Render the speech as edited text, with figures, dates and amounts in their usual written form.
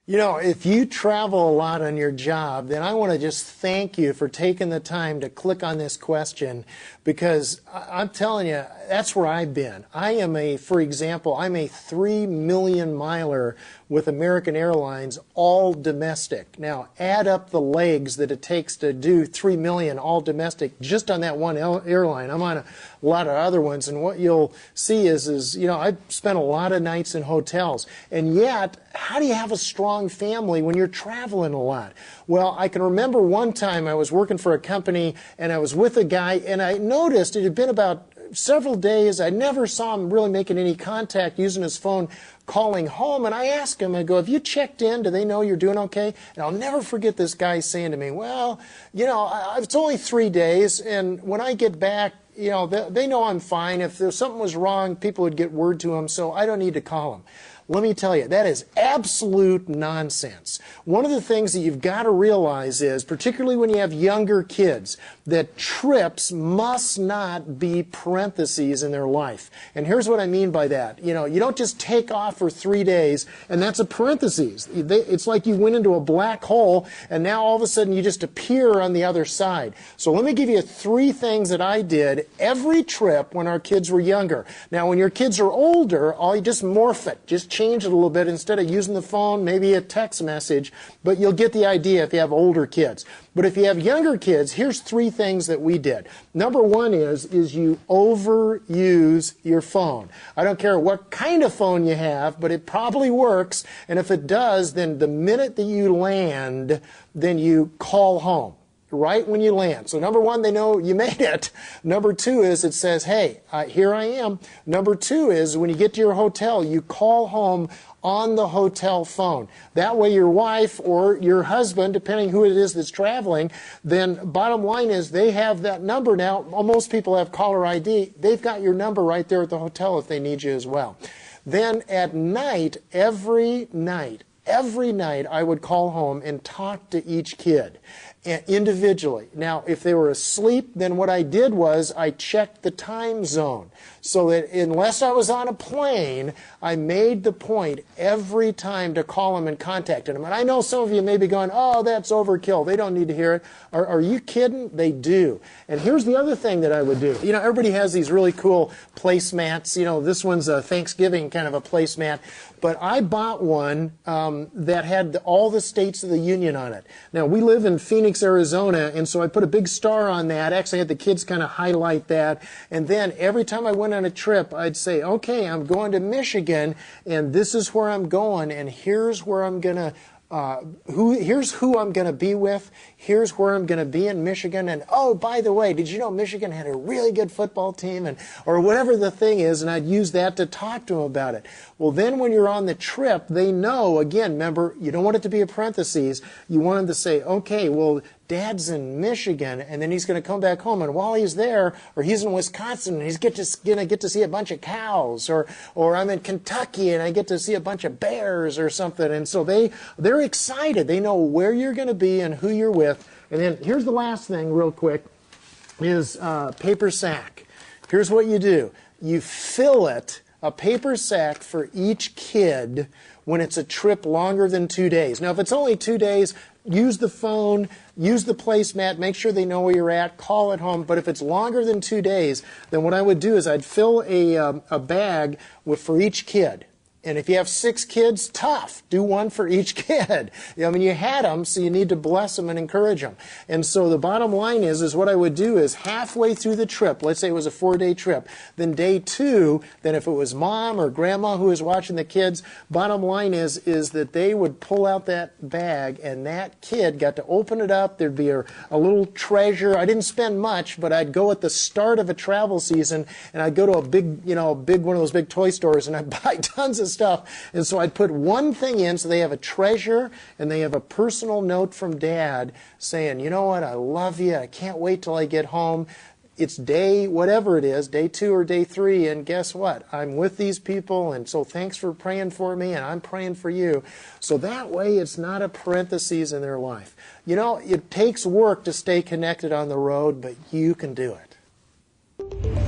You know, if you travel a lot on your job, then I want to just thank you for taking the time to click on this question, because I'm telling you, that's where I've been. For example, I'm a 3 million miler with American Airlines, all domestic. Now, add up the legs that it takes to do 3 million all domestic just on that one airline. I'm on a lot of other ones, and what you'll see is you know, I've spent a lot of nights in hotels, and yet, how do you have a strong family when you're traveling a lot? Well, I can remember one time I was working for a company, and I was with a guy, and I noticed it had been about several days. I never saw him really making any contact using his phone calling home, and I asked him, I go, have you checked in? Do they know you're doing okay? And I'll never forget this guy saying to me, well, you know, it's only 3 days, and when I get back, you know, they know I'm fine. If there something was wrong, people would get word to him, so I don't need to call him. Let me tell you, that is absolute nonsense. One of the things that you've got to realize is, particularly when you have younger kids, that trips must not be parentheses in their life. And here's what I mean by that. You know, you don't just take off for 3 days, and that's a parentheses. It's like you went into a black hole, and now all of a sudden you just appear on the other side. So let me give you 3 things that I did every trip when our kids were younger. Now, when your kids are older, you just morph it. Just change it a little bit. Instead of using the phone, maybe a text message, but you'll get the idea if you have older kids. But if you have younger kids, here's 3 things that we did. Number 1 is you overuse your phone. I don't care what kind of phone you have, but it probably works, and if it does, then the minute that you land, then you call home. Right when you land. So number 1, they know you made it. Number 2 is it says, hey, here I am. Number 2 is when you get to your hotel, you call home on the hotel phone. That way your wife or your husband, depending who it is that's traveling, then bottom line is they have that number now. Most people have caller ID. They've got your number right there at the hotel if they need you as well. Then at night, every night, I would call home and talk to each kid individually. Now, if they were asleep, then what I did was I checked the time zone, so that unless I was on a plane, I made the point every time to call them and contact them. And I know some of you may be going, oh, that's overkill. They don't need to hear it. Are you kidding? They do. And here's the other thing that I would do. You know, everybody has these really cool placemats. You know, this one's a Thanksgiving kind of a placemat. But I bought one that had all the states of the union on it. Now, we live in Phoenix, Arizona, and so I put a big star on that. Actually, I had the kids kind of highlight that. And then every time I went on a trip, I'd say, okay, I'm going to Michigan, and this is where I'm going, and here's where I'm going to here's who I'm going to be with, here's where I'm going to be in Michigan, and oh, by the way, did you know Michigan had a really good football team, and or whatever the thing is, and I'd use that to talk to them about it. Well, then when you're on the trip, they know, again, remember, you don't want it to be a parentheses, you want them to say, okay, well, Dad's in Michigan, and then he's going to come back home, and while he's there, or he's in Wisconsin, and he's going to get to see a bunch of cows, or I'm in Kentucky, and I get to see a bunch of bears or something, and so they're excited. They know where you're going to be and who you're with. And then here's the last thing, real quick, is paper sack. Here's what you do. You fill it, a paper sack for each kid when it's a trip longer than 2 days. Now, if it's only 2 days, use the phone, use the placemat, make sure they know where you're at, call it home. But if it's longer than 2 days, then what I would do is I'd fill a bag for each kid. And if you have 6 kids, tough. Do one for each kid. I mean, you had them, so you need to bless them and encourage them. And so the bottom line is what I would do is halfway through the trip, let's say it was a 4-day trip, then day 2, then if it was mom or grandma who was watching the kids, bottom line is that they would pull out that bag, and that kid got to open it up. There'd be a little treasure. I didn't spend much, but I'd go at the start of a travel season, and I'd go to a big one of those big toy stores, and I'd buy tons of stuff. And so I'd put one thing in so they have a treasure and they have a personal note from Dad saying, you know what, I love you, I can't wait till I get home. It's day, whatever it is, day 2 or day 3, and guess what? I'm with these people, and so thanks for praying for me, and I'm praying for you. So that way it's not a parentheses in their life. You know, it takes work to stay connected on the road, but you can do it.